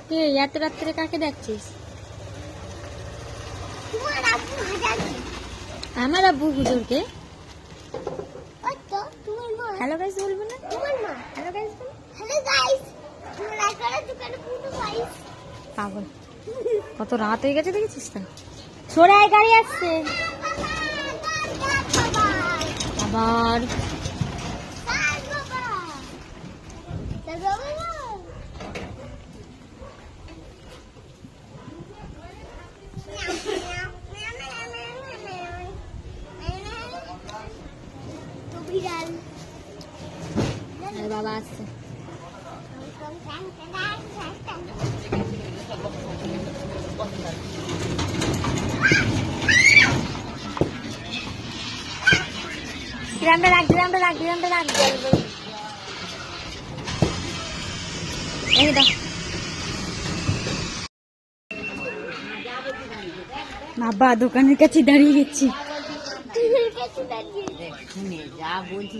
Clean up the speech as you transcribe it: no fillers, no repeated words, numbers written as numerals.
কে এত রাত্রে কাকে দেখছিস? আমার আব্বু হুজুরকে। হ্যালো গাইস বলবো না? হ্যালো গাইস বল। পাগল, কত রাত হয়ে গেছে দেখেছিস তো? সরে আয়, গাড়ি আসছে আবার। বাবা আসছে। গ্রামটা রাখ, গ্রামটা রাখ, গ্রামটা রাখ। এই দাও বাবা, দোকানের কাছে দাঁড়িয়ে গেছি। যা বলছি